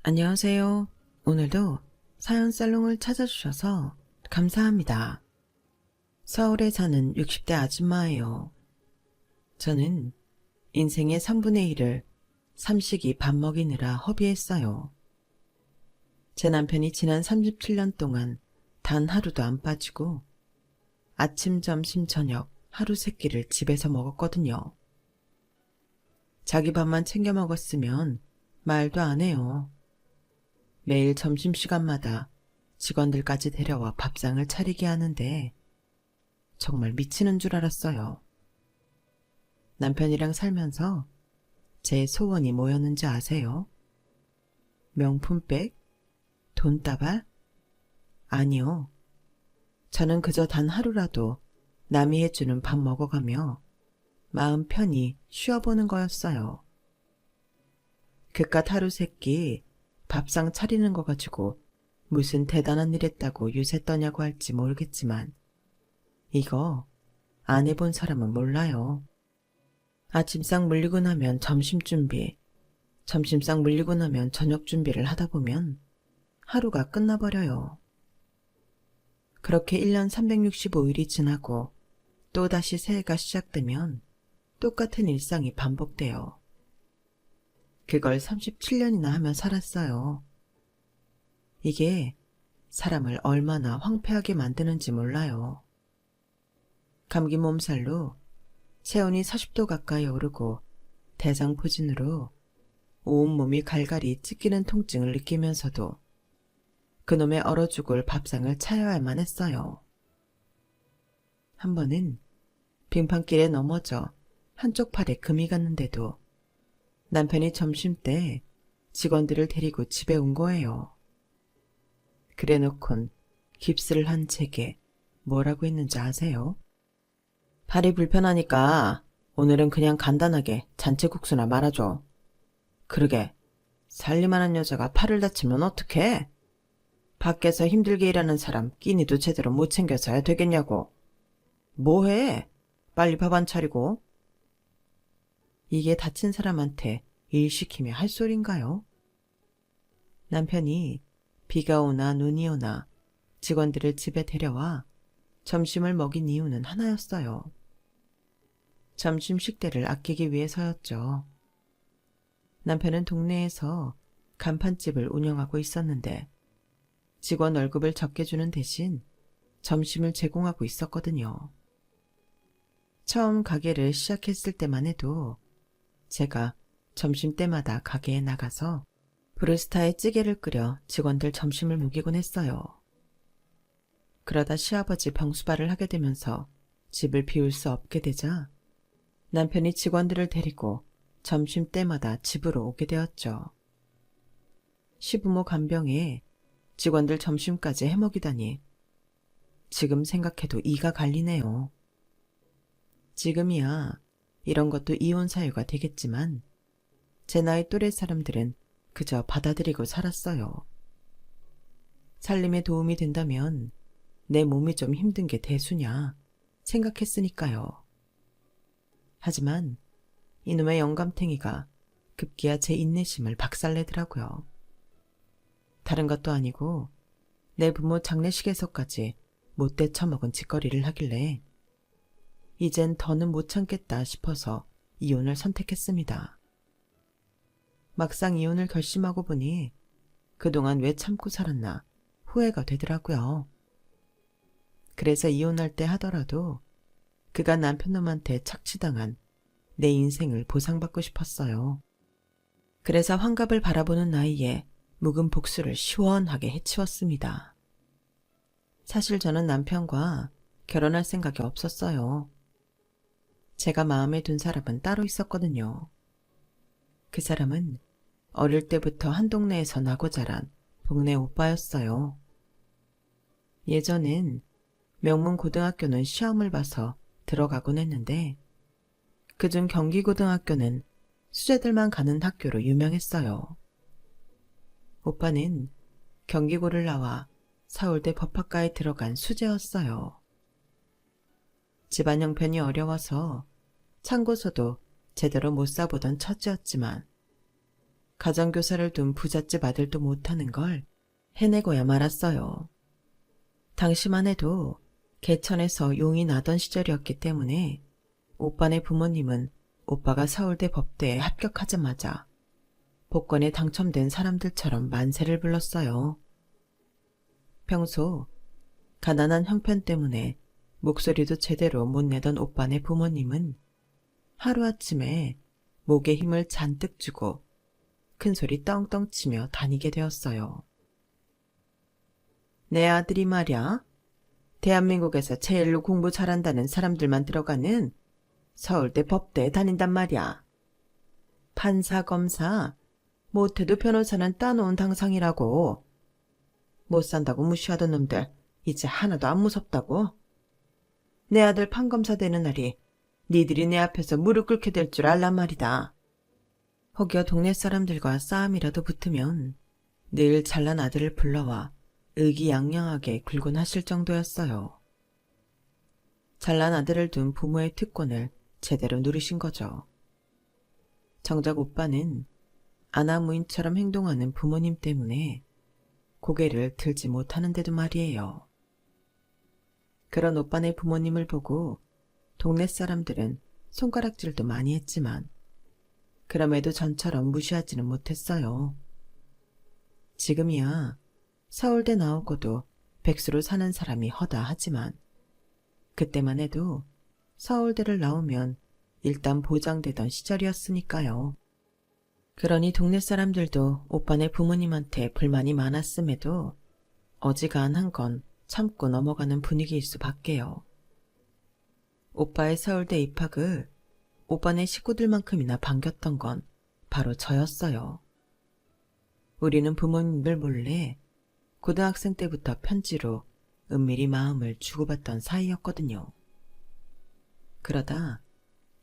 안녕하세요. 오늘도 사연 살롱을 찾아주셔서 감사합니다. 서울에 사는 60대 아줌마예요. 저는 인생의 3분의 1을 삼식이 밥 먹이느라 허비했어요. 제 남편이 지난 37년 동안 단 하루도 안 빠지고 아침, 점심, 저녁 하루 3끼를 집에서 먹었거든요. 자기 밥만 챙겨 먹었으면 말도 안 해요. 매일 점심시간마다 직원들까지 데려와 밥상을 차리게 하는데 정말 미치는 줄 알았어요. 남편이랑 살면서 제 소원이 뭐였는지 아세요? 명품백? 돈다발? 아니요. 저는 그저 단 하루라도 남이 해주는 밥 먹어가며 마음 편히 쉬어보는 거였어요. 그깟 하루 세끼 밥상 차리는 거 가지고 무슨 대단한 일 했다고 유세 떠냐고 할지 모르겠지만 이거 안 해본 사람은 몰라요. 아침상 물리고 나면 점심 준비, 점심상 물리고 나면 저녁 준비를 하다 보면 하루가 끝나버려요. 그렇게 1년 365일이 지나고 또다시 새해가 시작되면 똑같은 일상이 반복돼요. 그걸 37년이나 하며 살았어요. 이게 사람을 얼마나 황폐하게 만드는지 몰라요. 감기 몸살로 체온이 40도 가까이 오르고 대상포진으로 온몸이 갈갈이 찢기는 통증을 느끼면서도 그놈의 얼어 죽을 밥상을 차려야만 했어요. 한 번은 빙판길에 넘어져 한쪽 팔에 금이 갔는데도 남편이 점심때 직원들을 데리고 집에 온 거예요. 그래놓곤 깁스를 한 제게 뭐라고 했는지 아세요? 팔이 불편하니까 오늘은 그냥 간단하게 잔치국수나 말아줘. 그러게, 살림하는 여자가 팔을 다치면 어떡해? 밖에서 힘들게 일하는 사람 끼니도 제대로 못 챙겨서야 되겠냐고. 뭐해? 빨리 밥 안 차리고. 이게 다친 사람한테 일 시키며 할 소린가요? 남편이 비가 오나 눈이 오나 직원들을 집에 데려와 점심을 먹인 이유는 하나였어요. 점심 식대를 아끼기 위해서였죠. 남편은 동네에서 간판집을 운영하고 있었는데 직원 월급을 적게 주는 대신 점심을 제공하고 있었거든요. 처음 가게를 시작했을 때만 해도 제가 점심때마다 가게에 나가서 브루스타에 찌개를 끓여 직원들 점심을 먹이곤 했어요. 그러다 시아버지 병수발을 하게 되면서 집을 비울 수 없게 되자 남편이 직원들을 데리고 점심때마다 집으로 오게 되었죠. 시부모 간병에 직원들 점심까지 해먹이다니 지금 생각해도 이가 갈리네요. 지금이야 이런 것도 이혼 사유가 되겠지만 제 나이 또래 사람들은 그저 받아들이고 살았어요. 살림에 도움이 된다면 내 몸이 좀 힘든 게 대수냐 생각했으니까요. 하지만 이놈의 영감탱이가 급기야 제 인내심을 박살내더라고요. 다른 것도 아니고 내 부모 장례식에서까지 못돼 처먹은 짓거리를 하길래 이젠 더는 못 참겠다 싶어서 이혼을 선택했습니다. 막상 이혼을 결심하고 보니 그동안 왜 참고 살았나 후회가 되더라고요. 그래서 이혼할 때 하더라도 그가 남편놈한테 착취당한 내 인생을 보상받고 싶었어요. 그래서 환갑을 바라보는 나이에 묵은 복수를 시원하게 해치웠습니다. 사실 저는 남편과 결혼할 생각이 없었어요. 제가 마음에 둔 사람은 따로 있었거든요. 그 사람은 어릴 때부터 한 동네에서 나고 자란 동네 오빠였어요. 예전엔 명문 고등학교는 시험을 봐서 들어가곤 했는데 그중 경기고등학교는 수재들만 가는 학교로 유명했어요. 오빠는 경기고를 나와 서울대 법학과에 들어간 수재였어요. 집안 형편이 어려워서 참고서도 제대로 못 써보던 처지였지만 가정교사를 둔 부잣집 아들도 못하는 걸 해내고야 말았어요. 당시만 해도 개천에서 용이 나던 시절이었기 때문에 오빠네 부모님은 오빠가 서울대 법대에 합격하자마자 복권에 당첨된 사람들처럼 만세를 불렀어요. 평소 가난한 형편 때문에 목소리도 제대로 못 내던 오빠네 부모님은 하루아침에 목에 힘을 잔뜩 주고 큰소리 떵떵 치며 다니게 되었어요. 내 아들이 말야, 대한민국에서 제일로 공부 잘한다는 사람들만 들어가는 서울대 법대에 다닌단 말이야. 판사, 검사, 못해도 변호사는 따놓은 당상이라고. 못 산다고 무시하던 놈들 이제 하나도 안 무섭다고. 내 아들 판검사 되는 날이 니들이 내 앞에서 무릎 꿇게 될 줄 알란 말이다. 혹여 동네 사람들과 싸움이라도 붙으면 늘 잘난 아들을 불러와 의기양양하게 굴곤하실 정도였어요. 잘난 아들을 둔 부모의 특권을 제대로 누리신 거죠. 정작 오빠는 아나무인처럼 행동하는 부모님 때문에 고개를 들지 못하는데도 말이에요. 그런 오빠네 부모님을 보고 동네 사람들은 손가락질도 많이 했지만 그럼에도 전처럼 무시하지는 못했어요. 지금이야 서울대 나오고도 백수로 사는 사람이 허다하지만 그때만 해도 서울대를 나오면 일단 보장되던 시절이었으니까요. 그러니 동네 사람들도 오빠네 부모님한테 불만이 많았음에도 어지간한 건 참고 넘어가는 분위기일 수밖에요. 오빠의 서울대 입학을 오빠네 식구들만큼이나 반겼던 건 바로 저였어요. 우리는 부모님들 몰래 고등학생 때부터 편지로 은밀히 마음을 주고받던 사이였거든요. 그러다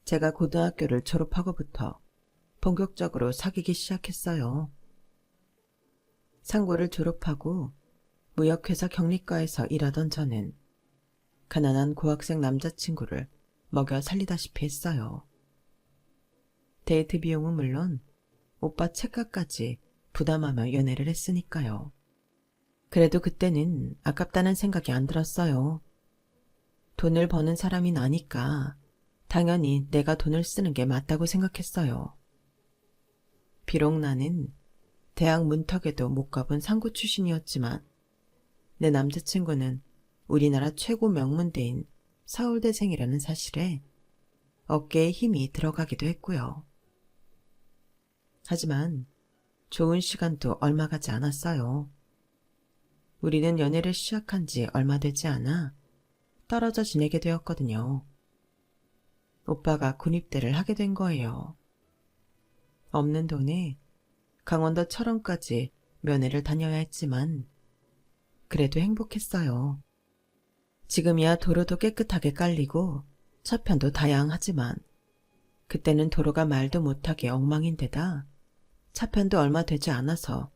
제가 고등학교를 졸업하고부터 본격적으로 사귀기 시작했어요. 상고를 졸업하고 무역회사 경리과에서 일하던 저는 가난한 고학생 남자친구를 먹여 살리다시피 했어요. 데이트 비용은 물론 오빠 책값까지 부담하며 연애를 했으니까요. 그래도 그때는 아깝다는 생각이 안 들었어요. 돈을 버는 사람이 나니까 당연히 내가 돈을 쓰는 게 맞다고 생각했어요. 비록 나는 대학 문턱에도 못 가본 상고 출신이었지만 내 남자친구는 우리나라 최고 명문대인 서울대생이라는 사실에 어깨에 힘이 들어가기도 했고요. 하지만 좋은 시간도 얼마 가지 않았어요. 우리는 연애를 시작한 지 얼마 되지 않아 떨어져 지내게 되었거든요. 오빠가 군입대를 하게 된 거예요. 없는 돈에 강원도 철원까지 면회를 다녀야 했지만 그래도 행복했어요. 지금이야 도로도 깨끗하게 깔리고 차편도 다양하지만 그때는 도로가 말도 못하게 엉망인데다 차편도 얼마 되지 않아서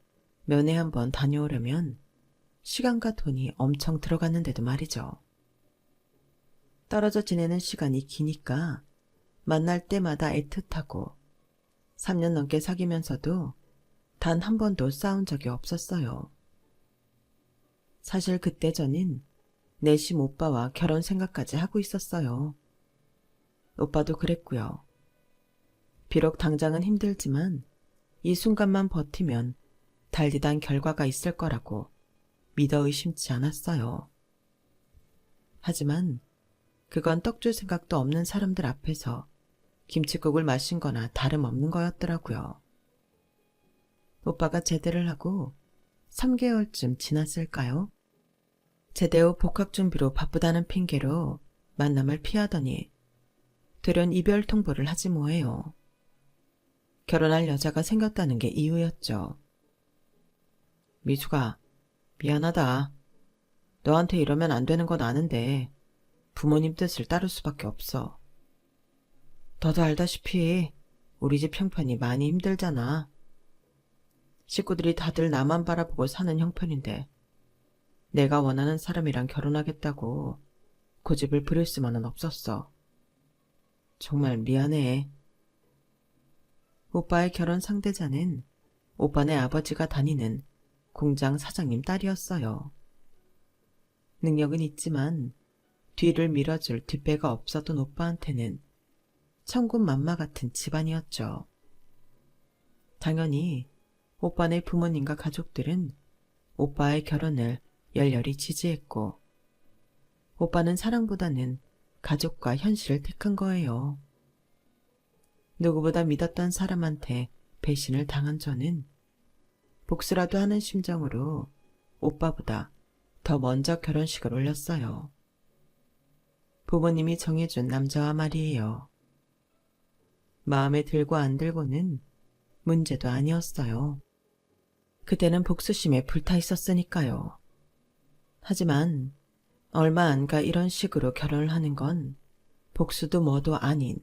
면회 한번 다녀오려면 시간과 돈이 엄청 들어갔는데도 말이죠. 떨어져 지내는 시간이 기니까 만날 때마다 애틋하고 3년 넘게 사귀면서도 단 한 번도 싸운 적이 없었어요. 사실 그때 저는 내심 오빠와 결혼 생각까지 하고 있었어요. 오빠도 그랬고요. 비록 당장은 힘들지만 이 순간만 버티면 달디단 결과가 있을 거라고 믿어 의심치 않았어요. 하지만 그건 떡줄 생각도 없는 사람들 앞에서 김칫국을 마신 거나 다름없는 거였더라고요. 오빠가 제대를 하고 3개월쯤 지났을까요? 제대 후 복학 준비로 바쁘다는 핑계로 만남을 피하더니 돌연 이별 통보를 하지 뭐해요. 결혼할 여자가 생겼다는 게 이유였죠. 미수가 미안하다. 너한테 이러면 안 되는 건 아는데 부모님 뜻을 따를 수밖에 없어. 너도 알다시피 우리 집 형편이 많이 힘들잖아. 식구들이 다들 나만 바라보고 사는 형편인데 내가 원하는 사람이랑 결혼하겠다고 고집을 부릴 수만은 없었어. 정말 미안해. 오빠의 결혼 상대자는 오빠네 아버지가 다니는 공장 사장님 딸이었어요. 능력은 있지만 뒤를 밀어줄 뒷배가 없었던 오빠한테는 천군만마 같은 집안이었죠. 당연히 오빠네 부모님과 가족들은 오빠의 결혼을 열렬히 지지했고, 오빠는 사랑보다는 가족과 현실을 택한 거예요. 누구보다 믿었던 사람한테 배신을 당한 저는 복수라도 하는 심정으로 오빠보다 더 먼저 결혼식을 올렸어요. 부모님이 정해준 남자와 말이에요. 마음에 들고 안 들고는 문제도 아니었어요. 그때는 복수심에 불타 있었으니까요. 하지만 얼마 안 가 이런 식으로 결혼을 하는 건 복수도 뭐도 아닌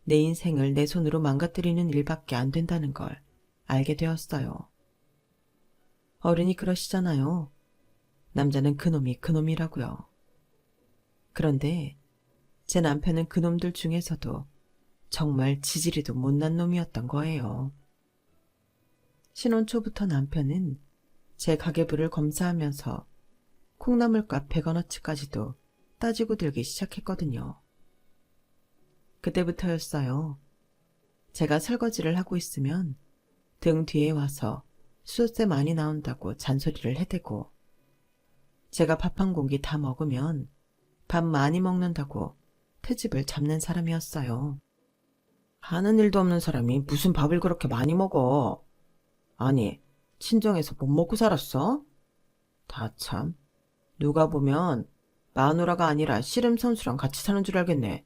내 인생을 내 손으로 망가뜨리는 일밖에 안 된다는 걸 알게 되었어요. 어른이 그러시잖아요. 남자는 그놈이 그놈이라고요. 그런데 제 남편은 그놈들 중에서도 정말 지지리도 못난 놈이었던 거예요. 신혼 초부터 남편은 제 가계부를 검사하면서 콩나물값 100원어치까지도 따지고 들기 시작했거든요. 그때부터였어요. 제가 설거지를 하고 있으면 등 뒤에 와서 수세 많이 나온다고 잔소리를 해대고, 제가 밥 한 공기 다 먹으면 밥 많이 먹는다고 트집을 잡는 사람이었어요. 하는 일도 없는 사람이 무슨 밥을 그렇게 많이 먹어? 아니, 친정에서 못 먹고 살았어? 다 참, 누가 보면 마누라가 아니라 씨름 선수랑 같이 사는 줄 알겠네.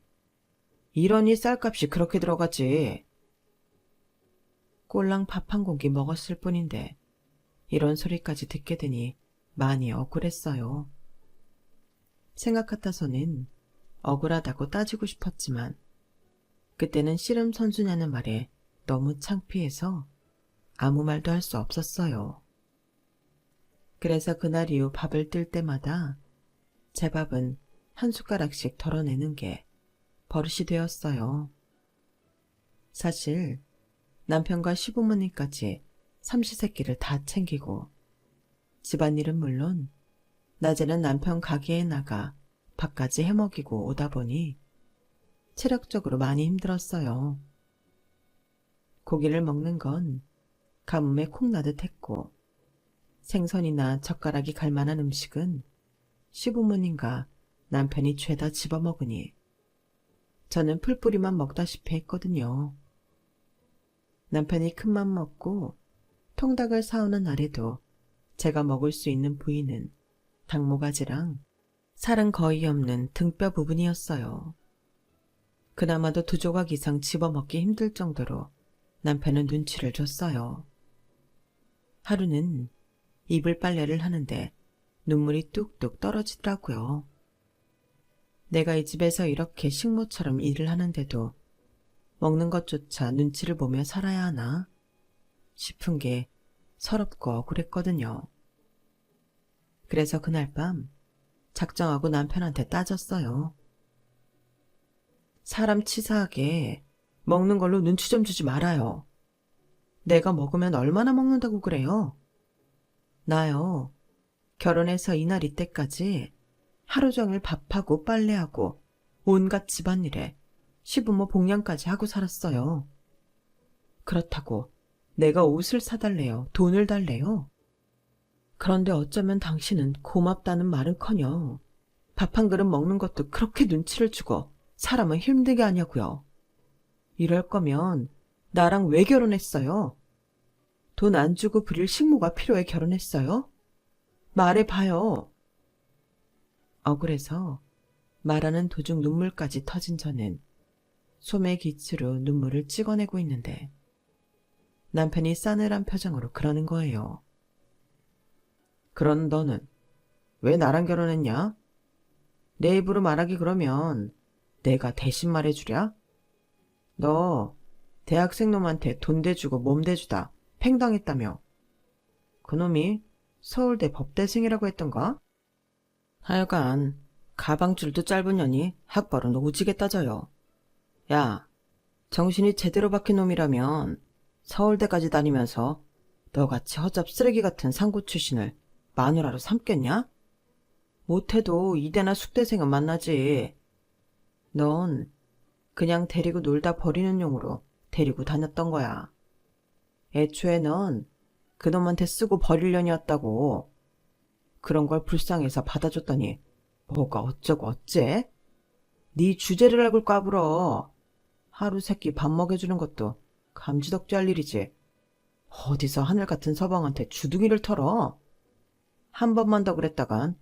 이러니 쌀값이 그렇게 들어가지. 꼴랑 밥 한 공기 먹었을 뿐인데 이런 소리까지 듣게 되니 많이 억울했어요. 생각 같아서는 억울하다고 따지고 싶었지만 그때는 씨름 선수냐는 말에 너무 창피해서 아무 말도 할 수 없었어요. 그래서 그날 이후 밥을 뜰 때마다 제 밥은 한 숟가락씩 덜어내는 게 버릇이 되었어요. 사실 남편과 시부모님까지 삼시세끼를 다 챙기고, 집안일은 물론 낮에는 남편 가게에 나가 밥까지 해먹이고 오다 보니 체력적으로 많이 힘들었어요. 고기를 먹는 건 가뭄에 콩 나듯 했고, 생선이나 젓가락이 갈 만한 음식은 시부모님과 남편이 죄다 집어먹으니 저는 풀뿌리만 먹다시피 했거든요. 남편이 큰맘 먹고 통닭을 사오는 날에도 제가 먹을 수 있는 부위는 닭모가지랑 살은 거의 없는 등뼈 부분이었어요. 그나마도 2조각 이상 집어먹기 힘들 정도로 남편은 눈치를 줬어요. 하루는 이불 빨래를 하는데 눈물이 뚝뚝 떨어지더라고요. 내가 이 집에서 이렇게 식모처럼 일을 하는데도 먹는 것조차 눈치를 보며 살아야 하나 싶은 게 서럽고 억울했거든요. 그래서 그날 밤 작정하고 남편한테 따졌어요. 사람 치사하게 먹는 걸로 눈치 좀 주지 말아요. 내가 먹으면 얼마나 먹는다고 그래요? 나요, 결혼해서 이날 이때까지 하루 종일 밥하고 빨래하고 온갖 집안일에 시부모 복양까지 하고 살았어요. 그렇다고 내가 옷을 사달래요? 돈을 달래요? 그런데 어쩌면 당신은 고맙다는 말은커녕 밥 한 그릇 먹는 것도 그렇게 눈치를 주고 사람을 힘들게 하냐고요. 이럴 거면 나랑 왜 결혼했어요? 돈 안 주고 부릴 식모가 필요해 결혼했어요? 말해봐요. 억울해서 말하는 도중 눈물까지 터진 저는 소매 기치로 눈물을 찍어내고 있는데 남편이 싸늘한 표정으로 그러는 거예요. 그런 너는 왜 나랑 결혼했냐? 내 입으로 말하기 그러면 내가 대신 말해주랴? 너 대학생 놈한테 돈 대주고 몸 대주다 팽당했다며. 그놈이 서울대 법대생이라고 했던가? 하여간 가방줄도 짧은 년이 학벌은 오지게 따져요. 야, 정신이 제대로 박힌 놈이라면 서울대까지 다니면서 너같이 허접 쓰레기 같은 상고 출신을 마누라로 삼겠냐? 못해도 이대나 숙대생은 만나지. 넌 그냥 데리고 놀다 버리는 용으로 데리고 다녔던 거야. 애초에 넌 그놈한테 쓰고 버릴 년이었다고. 그런 걸 불쌍해서 받아줬더니 뭐가 어쩌고 어째? 네 주제를 알고 까불어. 하루 세끼 밥 먹여주는 것도 감지덕지 할 일이지. 어디서 하늘 같은 서방한테 주둥이를 털어. 한 번만 더 그랬다간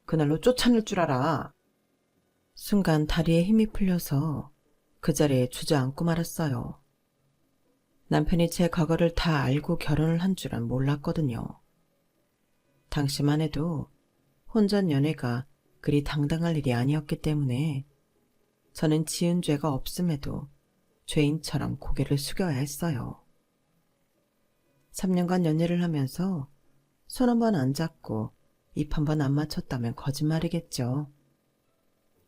그날로 쫓아낼 줄 알아. 순간 다리에 힘이 풀려서 그 자리에 주저앉고 말았어요. 남편이 제 과거를 다 알고 결혼을 한 줄은 몰랐거든요. 당시만 해도 혼전 연애가 그리 당당할 일이 아니었기 때문에 저는 지은 죄가 없음에도 죄인처럼 고개를 숙여야 했어요. 3년간 연애를 하면서 손 한 번 안 잡고 입 한 번 안 맞췄다면 거짓말이겠죠.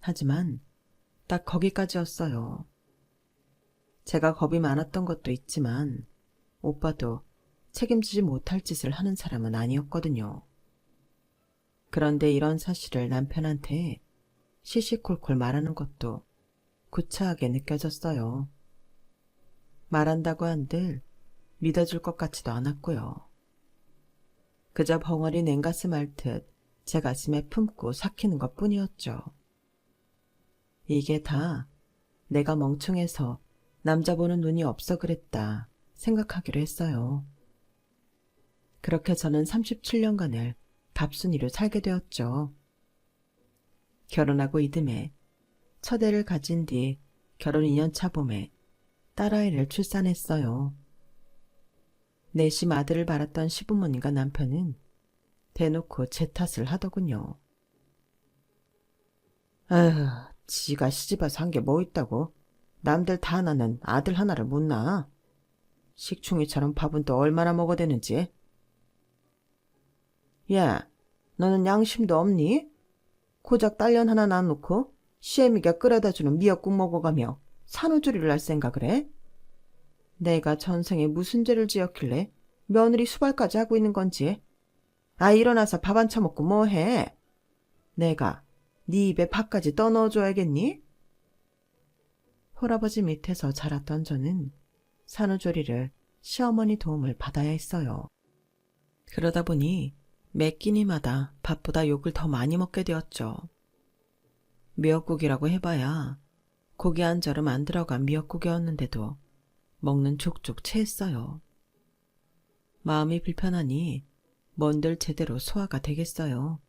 하지만 딱 거기까지였어요. 제가 겁이 많았던 것도 있지만 오빠도 책임지지 못할 짓을 하는 사람은 아니었거든요. 그런데 이런 사실을 남편한테 시시콜콜 말하는 것도 구차하게 느껴졌어요. 말한다고 한들 믿어줄 것 같지도 않았고요. 그저 벙어리 냉가슴 앓듯 제 가슴에 품고 삭히는 것뿐이었죠. 이게 다 내가 멍청해서 남자 보는 눈이 없어 그랬다 생각하기로 했어요. 그렇게 저는 37년간을 갑순이로 살게 되었죠. 결혼하고 이듬해 첫 애를 가진 뒤 결혼 2년차 봄에 딸아이를 출산했어요. 내심 아들을 바랐던 시부모님과 남편은 대놓고 제 탓을 하더군요. 아휴, 지가 시집와서 한 게 뭐 있다고? 남들 다 낳는 아들 하나를 못 낳아. 식충이처럼 밥은 또 얼마나 먹어대는지. 야, 너는 양심도 없니? 고작 딸년 하나 낳아놓고 시애미가 끓여다주는 미역국 먹어가며 산후조리를 할 생각을 해? 내가 전생에 무슨 죄를 지었길래 며느리 수발까지 하고 있는 건지. 아, 일어나서 밥 안 처먹고 뭐해? 내가 네 입에 밥까지 떠넣어줘야겠니? 홀아버지 밑에서 자랐던 저는 산후조리를 시어머니 도움을 받아야 했어요. 그러다 보니 매 끼니마다 밥보다 욕을 더 많이 먹게 되었죠. 미역국이라고 해봐야 고기 한 절음 안 들어간 미역국이었는데도 먹는 족족 체했어요. 마음이 불편하니 뭔들 제대로 소화가 되겠어요.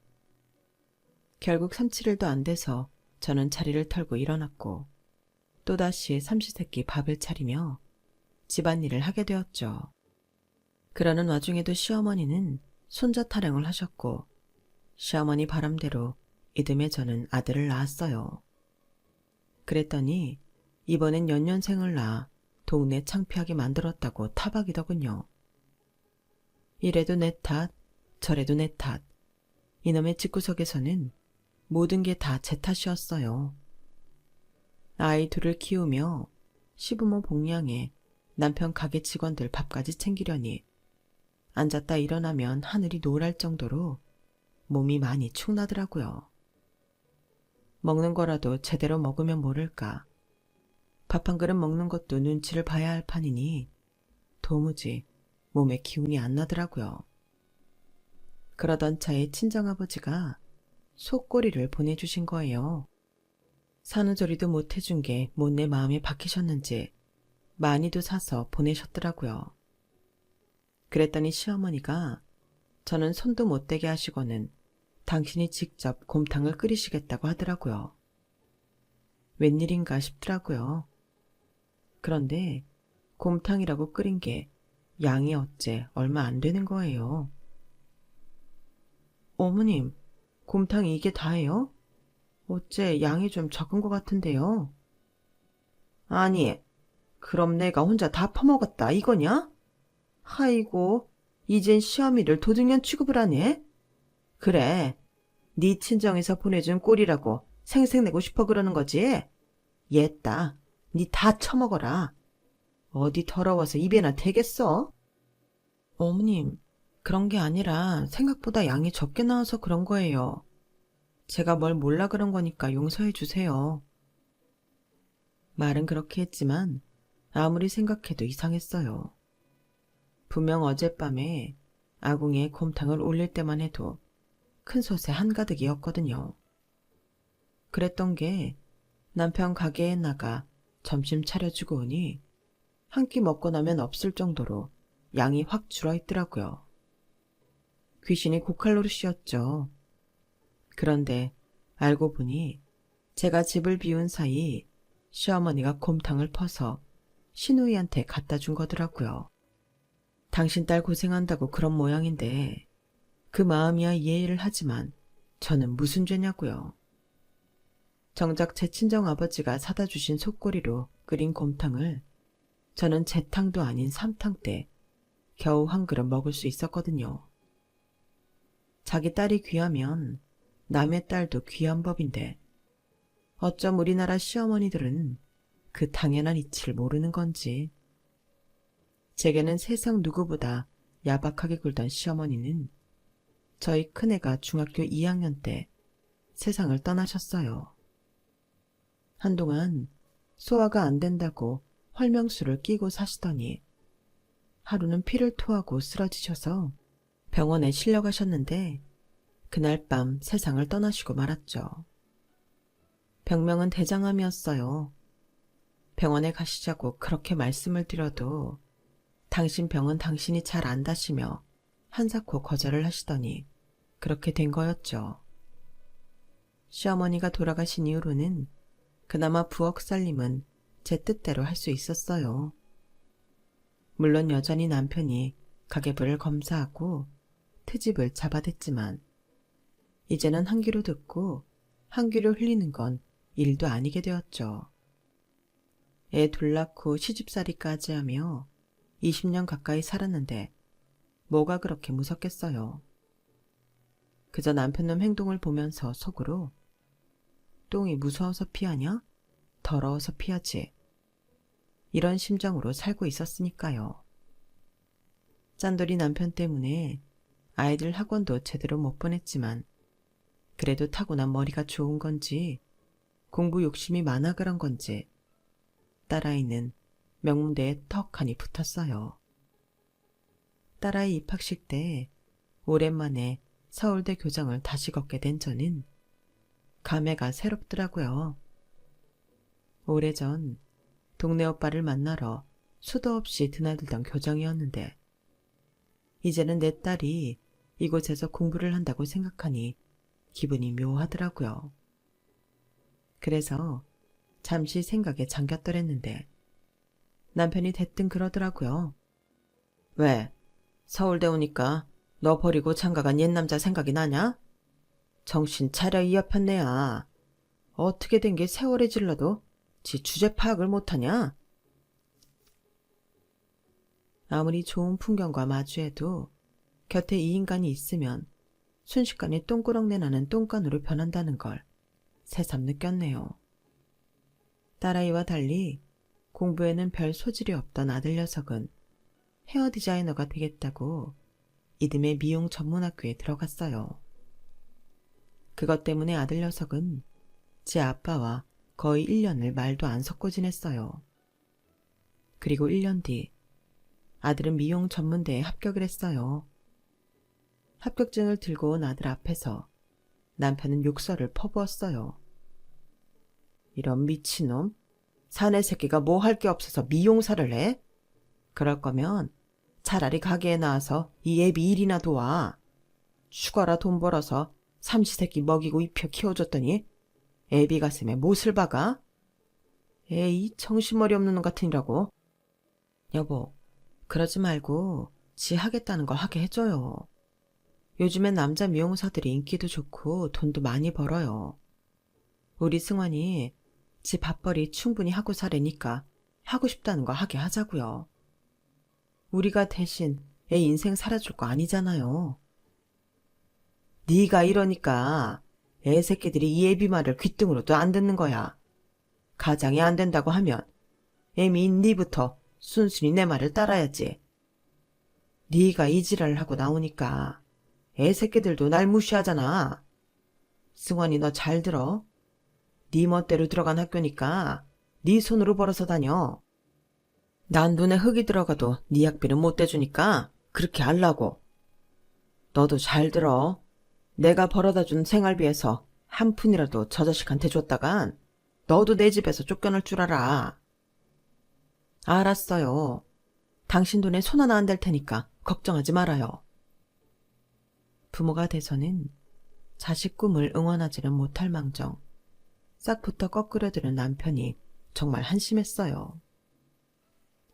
결국 3-7일도 안 돼서 저는 자리를 털고 일어났고 또다시 삼시세끼 밥을 차리며 집안일을 하게 되었죠. 그러는 와중에도 시어머니는 손자 타령을 하셨고 시어머니 바람대로 이듬해 저는 아들을 낳았어요. 그랬더니 이번엔 연년생을 낳아 동네 창피하게 만들었다고 타박이더군요. 이래도 내 탓, 저래도 내 탓. 이놈의 집구석에서는 모든 게 다 제 탓이었어요. 아이 둘을 키우며 시부모 복량에 남편 가게 직원들 밥까지 챙기려니 앉았다 일어나면 하늘이 노랄 정도로 몸이 많이 축나더라고요. 먹는 거라도 제대로 먹으면 모를까. 밥 한 그릇 먹는 것도 눈치를 봐야 할 판이니 도무지 몸에 기운이 안 나더라고요. 그러던 차에 친정아버지가 속꼬리를 보내주신 거예요. 산후조리도 못해준 게 못내 마음에 박히셨는지 많이도 사서 보내셨더라고요. 그랬더니 시어머니가 저는 손도 못 대게 하시고는 당신이 직접 곰탕을 끓이시겠다고 하더라고요. 웬일인가 싶더라고요. 그런데 곰탕이라고 끓인 게 양이 어째 얼마 안 되는 거예요. 어머님, 곰탕이 이게 다예요? 어째 양이 좀 적은 것 같은데요. 아니, 그럼 내가 혼자 다 퍼먹었다 이거냐? 아이고, 이젠 시어미를 도둑년 취급을 하네? 그래, 네 친정에서 보내준 꼴이라고 생색내고 싶어 그러는 거지? 옛다, 니 다 처먹어라. 어디 더러워서 입에나 대겠어? 어머님, 그런 게 아니라 생각보다 양이 적게 나와서 그런 거예요. 제가 뭘 몰라 그런 거니까 용서해 주세요. 말은 그렇게 했지만 아무리 생각해도 이상했어요. 분명 어젯밤에 아궁이에 곰탕을 올릴 때만 해도 큰 솥에 한가득이었거든요. 그랬던 게 남편 가게에 나가 점심 차려주고 오니 한 끼 먹고 나면 없을 정도로 양이 확 줄어있더라고요. 귀신이 고칼로리씨였죠. 그런데 알고 보니 제가 집을 비운 사이 시어머니가 곰탕을 퍼서 시누이한테 갖다 준 거더라고요. 당신 딸 고생한다고 그런 모양인데 그 마음이야 이해를 하지만 저는 무슨 죄냐고요. 정작 제 친정아버지가 사다 주신 속꼬리로 끓인 곰탕을 저는 제 탕도 아닌 삼탕 때 겨우 한 그릇 먹을 수 있었거든요. 자기 딸이 귀하면 남의 딸도 귀한 법인데 어쩜 우리나라 시어머니들은 그 당연한 이치를 모르는 건지. 제게는 세상 누구보다 야박하게 굴던 시어머니는 저희 큰애가 중학교 2학년 때 세상을 떠나셨어요. 한동안 소화가 안 된다고 활명수를 끼고 사시더니 하루는 피를 토하고 쓰러지셔서 병원에 실려가셨는데 그날 밤 세상을 떠나시고 말았죠. 병명은 대장암이었어요. 병원에 가시자고 그렇게 말씀을 드려도 당신 병은 당신이 잘 안다시며 한사코 거절을 하시더니 그렇게 된 거였죠. 시어머니가 돌아가신 이후로는 그나마 부엌 살림은 제 뜻대로 할 수 있었어요. 물론 여전히 남편이 가계부를 검사하고 트집을 잡아댔지만 이제는 한 귀로 듣고 한 귀로 흘리는 건 일도 아니게 되었죠. 애 둘 낳고 시집살이까지 하며 20년 가까이 살았는데 뭐가 그렇게 무섭겠어요. 그저 남편놈 행동을 보면서 속으로 똥이 무서워서 피하냐? 더러워서 피하지. 이런 심정으로 살고 있었으니까요. 짠돌이 남편 때문에 아이들 학원도 제대로 못 보냈지만 그래도 타고난 머리가 좋은 건지 공부 욕심이 많아 그런 건지 딸아이는 명문대에 턱하니 붙었어요. 딸아이 입학식 때 오랜만에 서울대 교장을 다시 걷게 된 저는 감회가 새롭더라고요. 오래전 동네 오빠를 만나러 수도 없이 드나들던 교정이었는데 이제는 내 딸이 이곳에서 공부를 한다고 생각하니 기분이 묘하더라고요. 그래서 잠시 생각에 잠겼더랬는데 남편이 대뜸 그러더라고요. 왜? 서울대 오니까 너 버리고 장가간 옛 남자 생각이 나냐? 정신 차려 이 여편네야. 어떻게 된 게 세월에 질러도 지 주제 파악을 못하냐? 아무리 좋은 풍경과 마주해도 곁에 이 인간이 있으면 순식간에 똥꾸렁내 나는 똥간으로 변한다는 걸 새삼 느꼈네요. 딸아이와 달리 공부에는 별 소질이 없던 아들 녀석은 헤어 디자이너가 되겠다고 이듬해 미용 전문학교에 들어갔어요. 그것 때문에 아들 녀석은 제 아빠와 거의 1년을 말도 안 섞고 지냈어요. 그리고 1년 뒤 아들은 미용 전문대에 합격을 했어요. 합격증을 들고 온 아들 앞에서 남편은 욕설을 퍼부었어요. 이런 미친놈, 사내 새끼가 뭐 할 게 없어서 미용사를 해? 그럴 거면 차라리 가게에 나와서 이 애비 일이나 도와. 죽어라 돈 벌어서 삼시세끼 먹이고 입혀 키워줬더니 애비 가슴에 못을 박아? 에이 정신머리 없는 놈 같으니라고. 여보, 그러지 말고 지 하겠다는 거 하게 해줘요. 요즘엔 남자 미용사들이 인기도 좋고 돈도 많이 벌어요. 우리 승환이 지 밥벌이 충분히 하고 살으니까 하고 싶다는 거 하게 하자고요. 우리가 대신 애 인생 살아줄 거 아니잖아요. 네가 이러니까 애 새끼들이 이 애비 말을 귓등으로도 안 듣는 거야. 가장이 안 된다고 하면 애미인 네부터 순순히 내 말을 따라야지. 네가 이 지랄을 하고 나오니까 애새끼들도 날 무시하잖아. 승환이 너 잘 들어? 네 멋대로 들어간 학교니까 네 손으로 벌어서 다녀. 난 눈에 흙이 들어가도 네 학비는 못 대주니까 그렇게 하려고. 너도 잘 들어. 내가 벌어다준 생활비에서 한 푼이라도 저 자식한테 줬다간 너도 내 집에서 쫓겨날 줄 알아. 알았어요. 당신 돈에 손 하나 안 댈 테니까 걱정하지 말아요. 부모가 돼서는 자식 꿈을 응원하지는 못할 망정 싹부터 꺾으려드는 남편이 정말 한심했어요.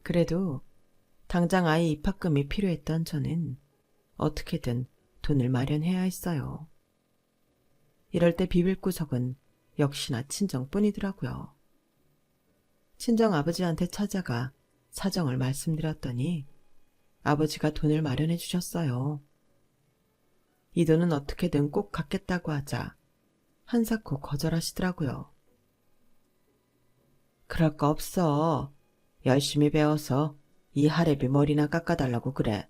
그래도 당장 아이 입학금이 필요했던 저는 어떻게든 돈을 마련해야 했어요. 이럴 때 비빌구석은 역시나 친정뿐이더라고요. 친정 아버지한테 찾아가 사정을 말씀드렸더니 아버지가 돈을 마련해 주셨어요. 이 돈은 어떻게든 꼭 갚겠다고 하자 한사코 거절하시더라고요. 그럴 거 없어. 열심히 배워서 이 할애비 머리나 깎아달라고 그래.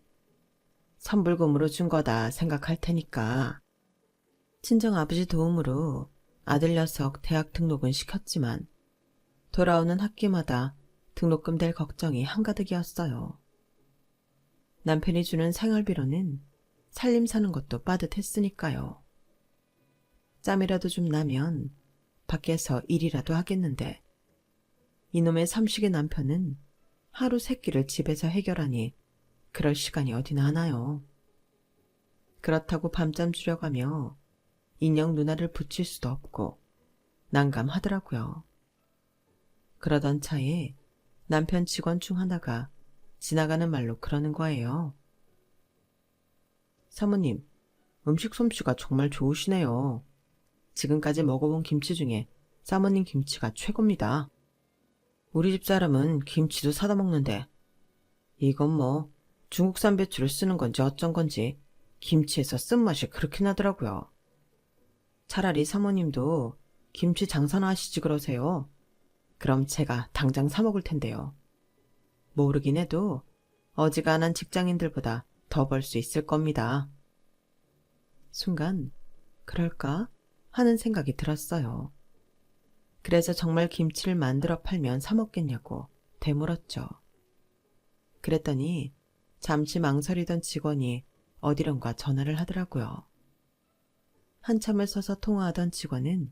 선불금으로 준 거다 생각할 테니까. 친정 아버지 도움으로 아들 녀석 대학 등록은 시켰지만 돌아오는 학기마다 등록금 댈 걱정이 한가득이었어요. 남편이 주는 생활비로는 살림 사는 것도 빠듯했으니까요. 짬이라도 좀 나면 밖에서 일이라도 하겠는데 이놈의 삼식의 남편은 하루 세 끼를 집에서 해결하니 그럴 시간이 어디나 하나요. 그렇다고 밤잠 줄여가며 인형 누나를 붙일 수도 없고 난감하더라고요. 그러던 차에 남편 직원 중 하나가 지나가는 말로 그러는 거예요. 사모님, 음식 솜씨가 정말 좋으시네요. 지금까지 먹어본 김치 중에 사모님 김치가 최고입니다. 우리 집 사람은 김치도 사다 먹는데 이건 뭐 중국산 배추를 쓰는 건지 어쩐 건지 김치에서 쓴맛이 그렇게 나더라고요. 차라리 사모님도 김치 장사나 하시지 그러세요. 그럼 제가 당장 사 먹을 텐데요. 모르긴 해도 어지간한 직장인들보다 더 벌 수 있을 겁니다. 순간 그럴까 하는 생각이 들었어요. 그래서 정말 김치를 만들어 팔면 사 먹겠냐고 되물었죠. 그랬더니 잠시 망설이던 직원이 어디론가 전화를 하더라고요. 한참을 서서 통화하던 직원은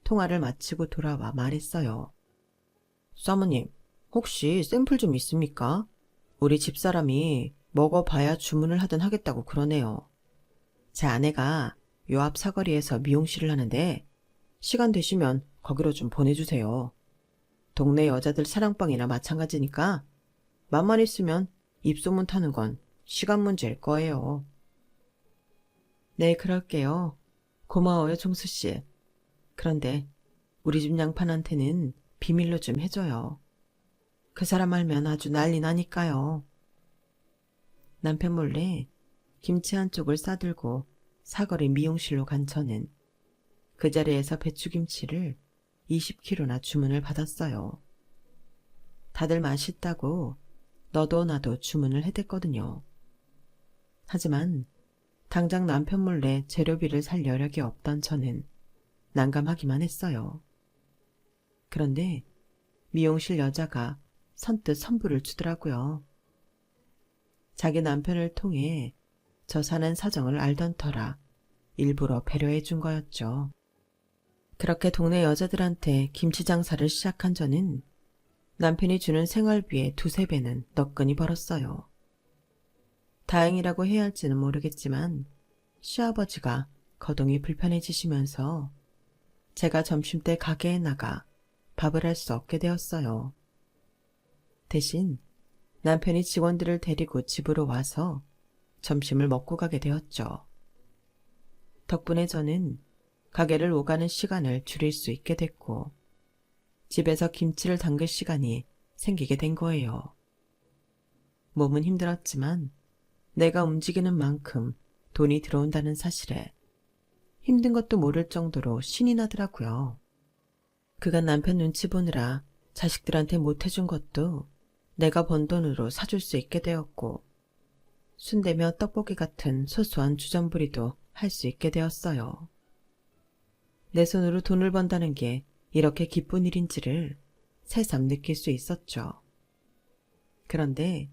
통화를 마치고 돌아와 말했어요. 사모님, 혹시 샘플 좀 있습니까? 우리 집사람이 먹어봐야 주문을 하든 하겠다고 그러네요. 제 아내가 요 앞 사거리에서 미용실을 하는데 시간 되시면 거기로 좀 보내주세요. 동네 여자들 사랑방이나 마찬가지니까 맘만 있으면 입소문 타는 건 시간 문제일 거예요. 네, 그럴게요. 고마워요, 종수씨. 그런데 우리 집 양반한테는 비밀로 좀 해줘요. 그 사람 알면 아주 난리 나니까요. 남편 몰래 김치 한 쪽을 싸들고 사거리 미용실로 간 저는 그 자리에서 배추김치를 20kg나 주문을 받았어요. 다들 맛있다고 너도 나도 주문을 해댔거든요. 하지만 당장 남편 몰래 재료비를 살 여력이 없던 저는 난감하기만 했어요. 그런데 미용실 여자가 선뜻 선불을 주더라고요. 자기 남편을 통해 저 사는 사정을 알던 터라 일부러 배려해 준 거였죠. 그렇게 동네 여자들한테 김치 장사를 시작한 저는 남편이 주는 생활비의 2~3배는 너끈히 벌었어요. 다행이라고 해야 할지는 모르겠지만 시아버지가 거동이 불편해지시면서 제가 점심때 가게에 나가 밥을 할 수 없게 되었어요. 대신 남편이 직원들을 데리고 집으로 와서 점심을 먹고 가게 되었죠. 덕분에 저는 가게를 오가는 시간을 줄일 수 있게 됐고 집에서 김치를 담글 시간이 생기게 된 거예요. 몸은 힘들었지만 내가 움직이는 만큼 돈이 들어온다는 사실에 힘든 것도 모를 정도로 신이 나더라고요. 그간 남편 눈치 보느라 자식들한테 못해준 것도 내가 번 돈으로 사줄 수 있게 되었고 순대며 떡볶이 같은 소소한 주전부리도 할 수 있게 되었어요. 내 손으로 돈을 번다는 게 이렇게 기쁜 일인지를 새삼 느낄 수 있었죠. 그런데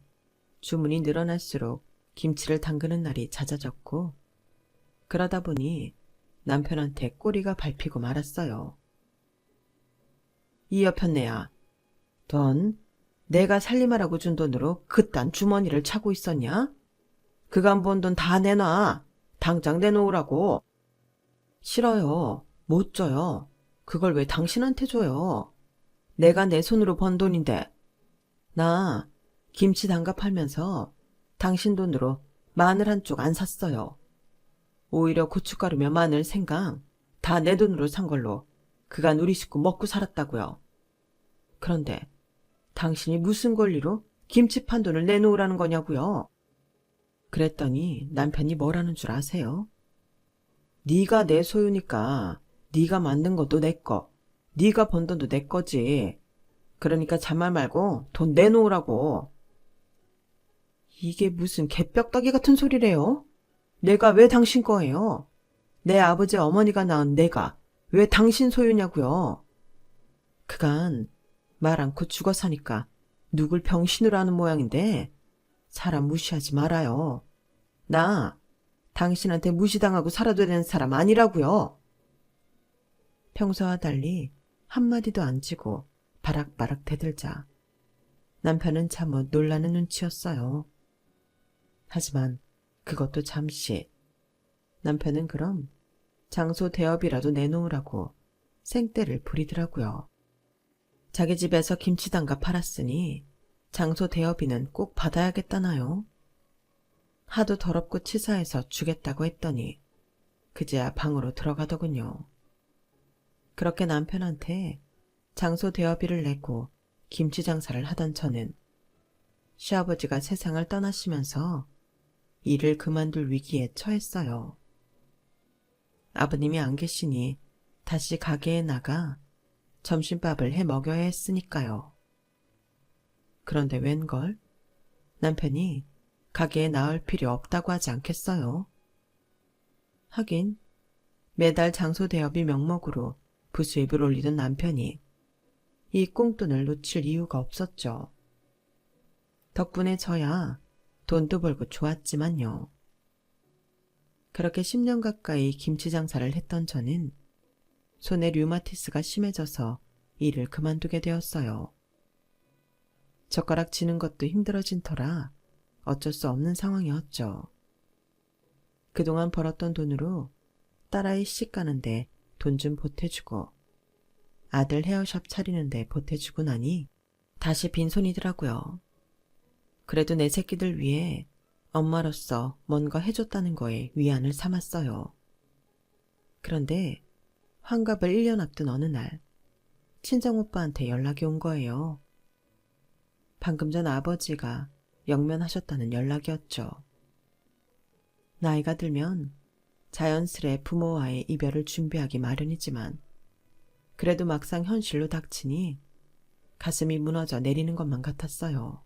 주문이 늘어날수록 김치를 담그는 날이 잦아졌고, 그러다 보니 남편한테 꼬리가 밟히고 말았어요. 이 여편네야, 넌 내가 살림하라고 준 돈으로 그딴 주머니를 차고 있었냐? 그간 번 돈 다 내놔. 당장 내놓으라고. 싫어요. 못 줘요. 그걸 왜 당신한테 줘요? 내가 내 손으로 번 돈인데. 나 김치 담가 팔면서 당신 돈으로 마늘 한 쪽 안 샀어요. 오히려 고춧가루며 마늘, 생강 다 내 돈으로 산 걸로 그간 우리 식구 먹고 살았다고요. 그런데 당신이 무슨 권리로 김치 판 돈을 내놓으라는 거냐고요. 그랬더니 남편이 뭐라는 줄 아세요? 네가 내 소유니까 네가 만든 것도 내 거, 네가 번 돈도 내 거지. 그러니까 잔말 말고 돈 내놓으라고. 이게 무슨 개벽다귀 같은 소리래요? 내가 왜 당신 거예요? 내 아버지 어머니가 낳은 내가 왜 당신 소유냐고요. 그간 말 않고 죽어 사니까 누굴 병신으로 하는 모양인데 사람 무시하지 말아요. 나 당신한테 무시당하고 살아도 되는 사람 아니라고요. 평소와 달리 한마디도 안 지고 바락바락 대들자 남편은 참못 놀라는 눈치였어요. 하지만 그것도 잠시. 남편은 그럼 장소 대업이라도 내놓으라고 생떼를 부리더라고요. 자기 집에서 김치 담가 팔았으니 장소 대여비는 꼭 받아야겠다나요? 하도 더럽고 치사해서 주겠다고 했더니 그제야 방으로 들어가더군요. 그렇게 남편한테 장소 대여비를 내고 김치 장사를 하던 저는 시아버지가 세상을 떠나시면서 일을 그만둘 위기에 처했어요. 아버님이 안 계시니 다시 가게에 나가 점심밥을 해 먹여야 했으니까요. 그런데 웬걸? 남편이 가게에 나올 필요 없다고 하지 않겠어요? 하긴 매달 장소 대여비 명목으로 부수입을 올리던 남편이 이 꽁돈을 놓칠 이유가 없었죠. 덕분에 저야 돈도 벌고 좋았지만요. 그렇게 10년 가까이 김치 장사를 했던 저는 손에 류마티스가 심해져서 일을 그만두게 되었어요. 젓가락 쥐는 것도 힘들어진 터라 어쩔 수 없는 상황이었죠. 그동안 벌었던 돈으로 딸아이 시집 가는데 돈 좀 보태주고 아들 헤어샵 차리는데 보태주고 나니 다시 빈손이더라고요. 그래도 내 새끼들 위해 엄마로서 뭔가 해줬다는 거에 위안을 삼았어요. 그런데 환갑을 1년 앞둔 어느 날 친정오빠한테 연락이 온 거예요. 방금 전 아버지가 영면하셨다는 연락이었죠. 나이가 들면 자연스레 부모와의 이별을 준비하기 마련이지만 그래도 막상 현실로 닥치니 가슴이 무너져 내리는 것만 같았어요.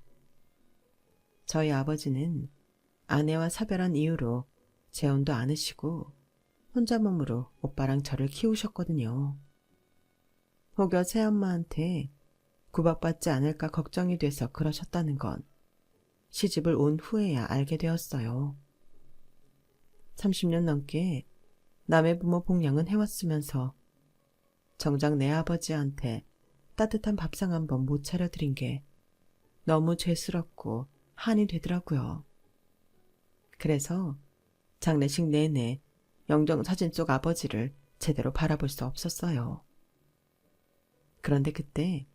저희 아버지는 아내와 사별한 이후로 재혼도 않으시고 혼자 몸으로 오빠랑 저를 키우셨거든요. 혹여 새엄마한테 구박받지 않을까 걱정이 돼서 그러셨다는 건 시집을 온 후에야 알게 되었어요. 30년 넘게 남의 부모 복양은 해왔으면서 정작 내 아버지한테 따뜻한 밥상 한 번 못 차려드린 게 너무 죄스럽고 한이 되더라고요. 그래서 장례식 내내 영정사진 속 아버지를 제대로 바라볼 수 없었어요. 그런데 그때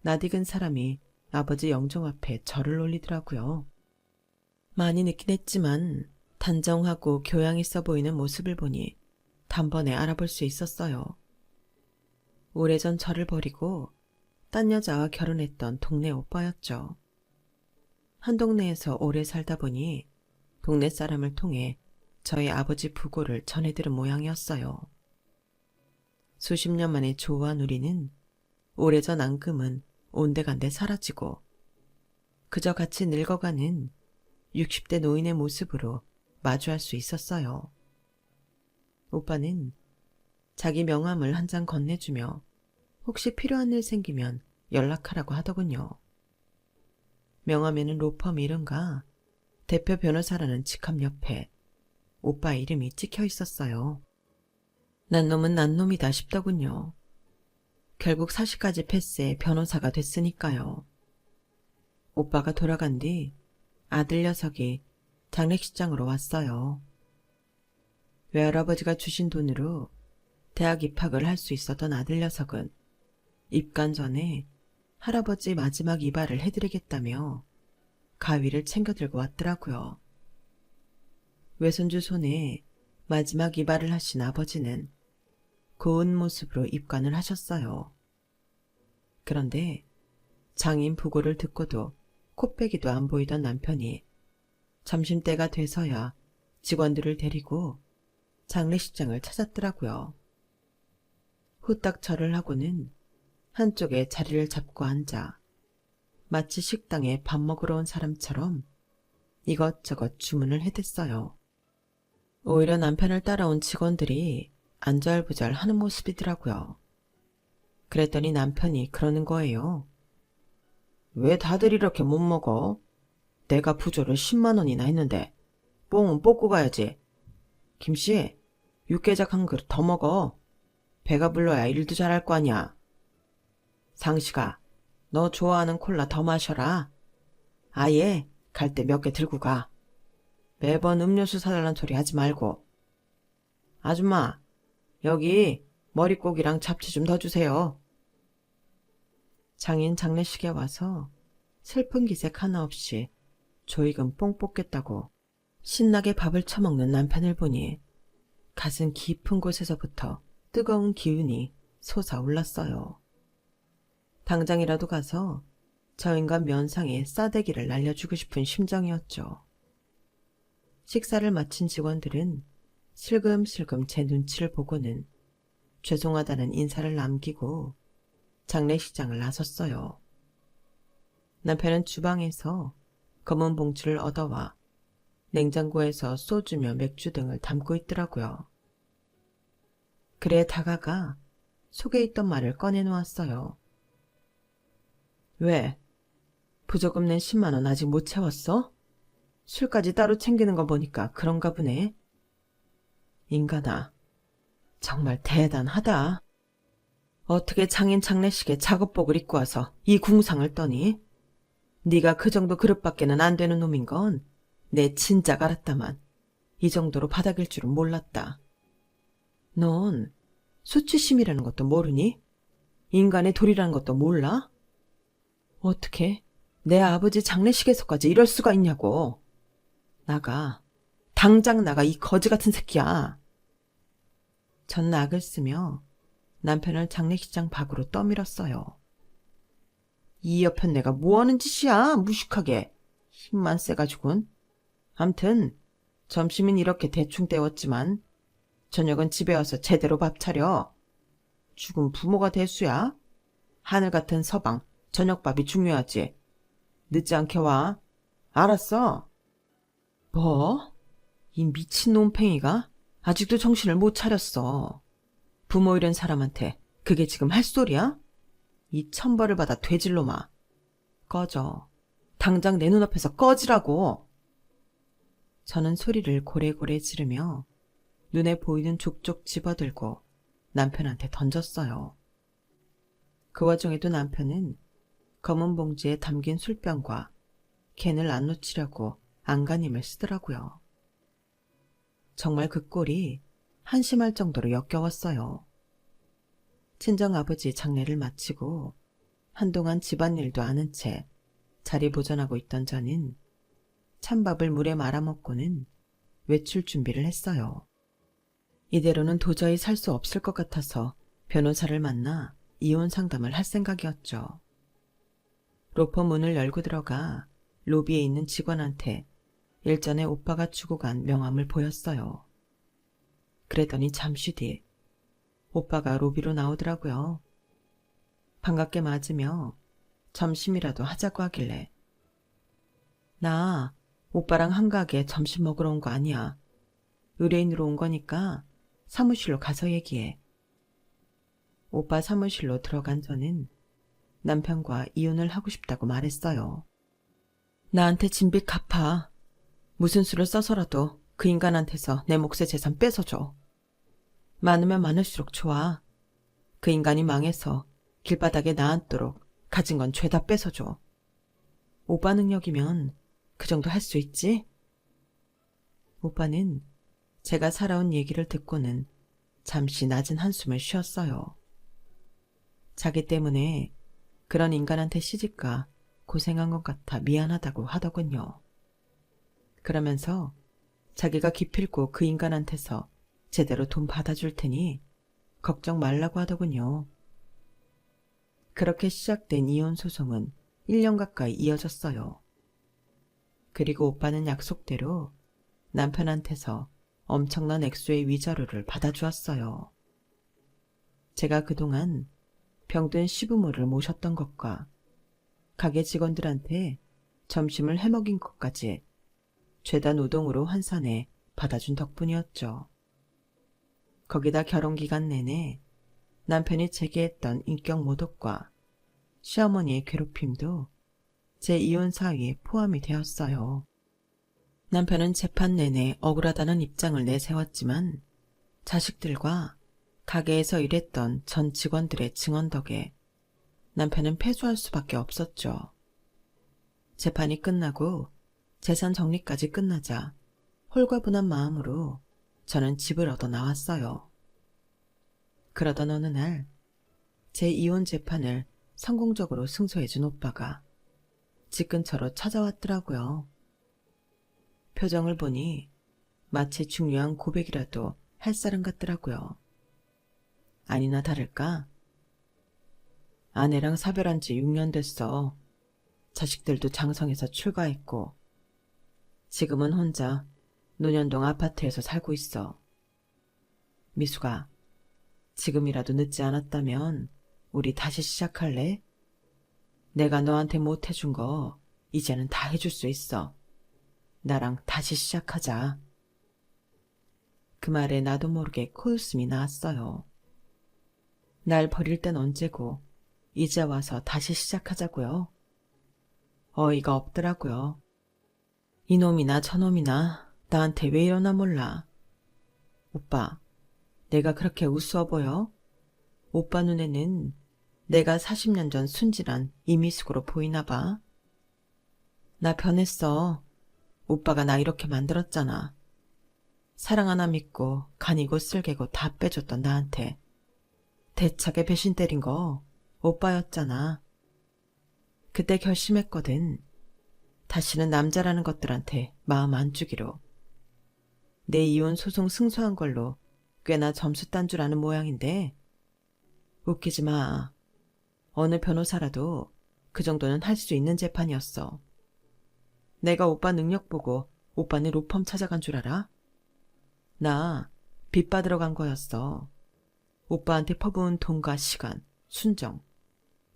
낯익은 사람이 아버지 영정 앞에 절을 올리더라고요. 많이 늦긴 했지만 단정하고 교양 있어 보이는 모습을 보니 단번에 알아볼 수 있었어요. 오래전 저를 버리고 딴 여자와 결혼했던 동네 오빠였죠. 한 동네에서 오래 살다 보니 동네 사람을 통해 저희 아버지 부고를 전해들은 모양이었어요. 수십 년 만에 조우한 우리는 오래전 앙금은 온데간데 사라지고 그저 같이 늙어가는 60대 노인의 모습으로 마주할 수 있었어요. 오빠는 자기 명함을 한 장 건네주며 혹시 필요한 일 생기면 연락하라고 하더군요. 명함에는 로펌 이름과 대표 변호사라는 직함 옆에 오빠 이름이 찍혀 있었어요. 난 놈은 난 놈이다 싶더군요. 결국 사시까지 패스해 변호사가 됐으니까요. 오빠가 돌아간 뒤 아들 녀석이 장례식장으로 왔어요. 외할아버지가 주신 돈으로 대학 입학을 할 수 있었던 아들 녀석은 입관 전에 할아버지 마지막 이발을 해드리겠다며 가위를 챙겨 들고 왔더라고요. 외손주 손에 마지막 이발을 하신 아버지는 고운 모습으로 입관을 하셨어요. 그런데 장인 부고를 듣고도 코빼기도 안 보이던 남편이 점심때가 돼서야 직원들을 데리고 장례식장을 찾았더라고요. 후딱 절을 하고는 한쪽에 자리를 잡고 앉아 마치 식당에 밥 먹으러 온 사람처럼 이것저것 주문을 해댔어요. 오히려 남편을 따라온 직원들이 안절부절 하는 모습이더라고요. 그랬더니 남편이 그러는 거예요. 왜 다들 이렇게 못 먹어? 내가 부조를 10만 원이나 했는데 뽕은 뽑고 가야지. 김씨, 육개장 한 그릇 더 먹어. 배가 불러야 일도 잘할 거 아니야. 상식아, 너 좋아하는 콜라 더 마셔라. 아예 갈 때 몇 개 들고 가. 매번 음료수 사달란 소리 하지 말고. 아줌마, 여기 머릿고기랑 잡채 좀 더 주세요. 장인 장례식에 와서 슬픈 기색 하나 없이 조익은 뽕 뽑겠다고 신나게 밥을 처먹는 남편을 보니 가슴 깊은 곳에서부터 뜨거운 기운이 솟아올랐어요. 당장이라도 가서 저 인간 면상에 싸대기를 날려주고 싶은 심정이었죠. 식사를 마친 직원들은 슬금슬금 제 눈치를 보고는 죄송하다는 인사를 남기고 장례식장을 나섰어요. 남편은 주방에서 검은 봉투를 얻어와 냉장고에서 소주며 맥주 등을 담고 있더라고요. 그래 다가가 속에 있던 말을 꺼내놓았어요. 왜? 부조금 낸 10만 원 아직 못 채웠어? 술까지 따로 챙기는 거 보니까 그런가 보네. 인간아, 정말 대단하다. 어떻게 장인 장례식에 작업복을 입고 와서 이 궁상을 떠니? 네가 그 정도 그릇밖에는 안 되는 놈인 건 내 진작 알았다만 이 정도로 바닥일 줄은 몰랐다. 넌 수치심이라는 것도 모르니? 인간의 도리라는 것도 몰라? 어떻게 내 아버지 장례식에서까지 이럴 수가 있냐고. 나가. 당장 나가, 이 거지 같은 새끼야. 전 낙을 쓰며 남편을 장례식장 밖으로 떠밀었어요. 이 옆엔 내가 뭐하는 짓이야, 무식하게. 힘만 세가지고는. 암튼 점심은 이렇게 대충 때웠지만 저녁은 집에 와서 제대로 밥 차려. 죽은 부모가 대수야. 하늘 같은 서방 저녁밥이 중요하지. 늦지 않게 와. 알았어. 뭐? 이 미친 놈팽이가 아직도 정신을 못 차렸어. 부모 잃은 사람한테 그게 지금 할 소리야? 이 천벌을 받아 돼질놈아. 꺼져. 당장 내 눈앞에서 꺼지라고. 저는 소리를 고래고래 지르며 눈에 보이는 족족 집어들고 남편한테 던졌어요. 그 와중에도 남편은 검은 봉지에 담긴 술병과 캔을 안 놓치려고 안간힘을 쓰더라고요. 정말 그 꼴이 한심할 정도로 역겨웠어요. 친정아버지 장례를 마치고 한동안 집안일도 아는 채 자리 보존하고 있던 저는 찬밥을 물에 말아먹고는 외출 준비를 했어요. 이대로는 도저히 살 수 없을 것 같아서 변호사를 만나 이혼 상담을 할 생각이었죠. 로펌 문을 열고 들어가 로비에 있는 직원한테 일전에 오빠가 주고 간 명함을 보였어요. 그랬더니 잠시 뒤 오빠가 로비로 나오더라고요. 반갑게 맞으며 점심이라도 하자고 하길래 나 오빠랑 한가하게 점심 먹으러 온 거 아니야. 의뢰인으로 온 거니까 사무실로 가서 얘기해. 오빠 사무실로 들어간 저는 남편과 이혼을 하고 싶다고 말했어요. 나한테 진빚 갚아. 무슨 수를 써서라도 그 인간한테서 내 몫의 재산 뺏어줘. 많으면 많을수록 좋아. 그 인간이 망해서 길바닥에 나앉도록 가진 건 죄다 뺏어줘. 오빠 능력이면 그 정도 할 수 있지? 오빠는 제가 살아온 얘기를 듣고는 잠시 낮은 한숨을 쉬었어요. 자기 때문에 그런 인간한테 시집가 고생한 것 같아 미안하다고 하더군요. 그러면서 자기가 기필코 그 인간한테서 제대로 돈 받아줄 테니 걱정 말라고 하더군요. 그렇게 시작된 이혼 소송은 1년 가까이 이어졌어요. 그리고 오빠는 약속대로 남편한테서 엄청난 액수의 위자료를 받아주었어요. 제가 그동안 병든 시부모를 모셨던 것과 가게 직원들한테 점심을 해먹인 것까지 죄다 노동으로 환산해 받아준 덕분이었죠. 거기다 결혼기간 내내 남편이 제게 했던 인격 모독과 시어머니의 괴롭힘도 제 이혼 사유에 포함이 되었어요. 남편은 재판 내내 억울하다는 입장을 내세웠지만 자식들과 가게에서 일했던 전 직원들의 증언 덕에 남편은 패소할 수밖에 없었죠. 재판이 끝나고 재산 정리까지 끝나자 홀가분한 마음으로 저는 집을 얻어 나왔어요. 그러던 어느 날 제 이혼 재판을 성공적으로 승소해준 오빠가 집 근처로 찾아왔더라고요. 표정을 보니 마치 중요한 고백이라도 할 사람 같더라고요. 아니나 다를까? 아내랑 사별한 지 6년 됐어. 자식들도 장성해서 출가했고 지금은 혼자 논현동 아파트에서 살고 있어. 미수가, 지금이라도 늦지 않았다면 우리 다시 시작할래? 내가 너한테 못 해준 거 이제는 다 해줄 수 있어. 나랑 다시 시작하자. 그 말에 나도 모르게 코웃음이 나왔어요. 날 버릴 땐 언제고 이제 와서 다시 시작하자고요. 어이가 없더라고요. 이놈이나 저놈이나 나한테 왜 이러나 몰라. 오빠, 내가 그렇게 우스워 보여? 오빠 눈에는 내가 40년 전 순진한 이미숙으로 보이나 봐. 나 변했어. 오빠가 나 이렇게 만들었잖아. 사랑 하나 믿고 간이고 쓸개고 다 빼줬던 나한테 대차게 배신 때린 거 오빠였잖아. 그때 결심했거든. 다시는 남자라는 것들한테 마음 안 주기로. 내 이혼 소송 승소한 걸로 꽤나 점수 딴 줄 아는 모양인데 웃기지 마. 어느 변호사라도 그 정도는 할 수 있는 재판이었어. 내가 오빠 능력 보고 오빠네 로펌 찾아간 줄 알아? 나 빚 받으러 간 거였어. 오빠한테 퍼부은 돈과 시간, 순정.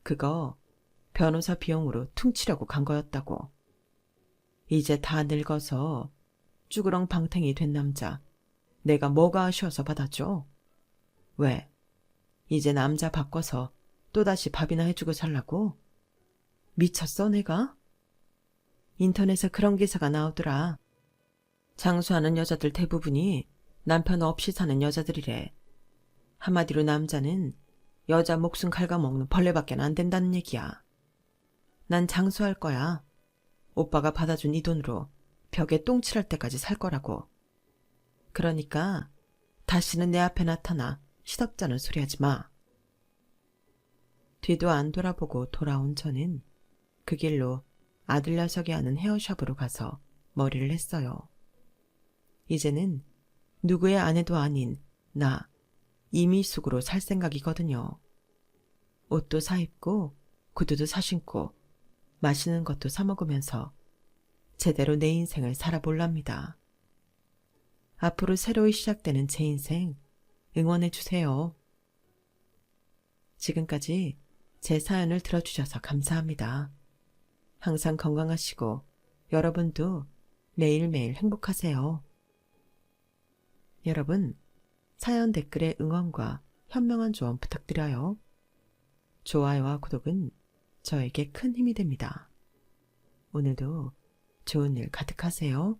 그거 변호사 비용으로 퉁치려고 간 거였다고. 이제 다 늙어서 쭈그렁 방탱이 된 남자 내가 뭐가 아쉬워서 받아줘? 왜? 이제 남자 바꿔서 또다시 밥이나 해주고 살라고? 미쳤어 내가? 인터넷에 그런 기사가 나오더라. 장수하는 여자들 대부분이 남편 없이 사는 여자들이래. 한마디로 남자는 여자 목숨 갉아먹는 벌레밖에 안 된다는 얘기야. 난 장수할 거야. 오빠가 받아준 이 돈으로 벽에 똥칠할 때까지 살 거라고. 그러니까 다시는 내 앞에 나타나 시덥잖은 소리 하지 마. 뒤도 안 돌아보고 돌아온 저는 그 길로 아들 녀석이 하는 헤어샵으로 가서 머리를 했어요. 이제는 누구의 아내도 아닌 나 이미숙으로 살 생각이거든요. 옷도 사입고 구두도 사신고 맛있는 것도 사먹으면서 제대로 내 인생을 살아볼랍니다. 앞으로 새로이 시작되는 제 인생 응원해주세요. 지금까지 제 사연을 들어주셔서 감사합니다. 항상 건강하시고 여러분도 매일매일 행복하세요. 여러분, 사연 댓글에 응원과 현명한 조언 부탁드려요. 좋아요와 구독은 저에게 큰 힘이 됩니다. 오늘도 좋은 일 가득하세요.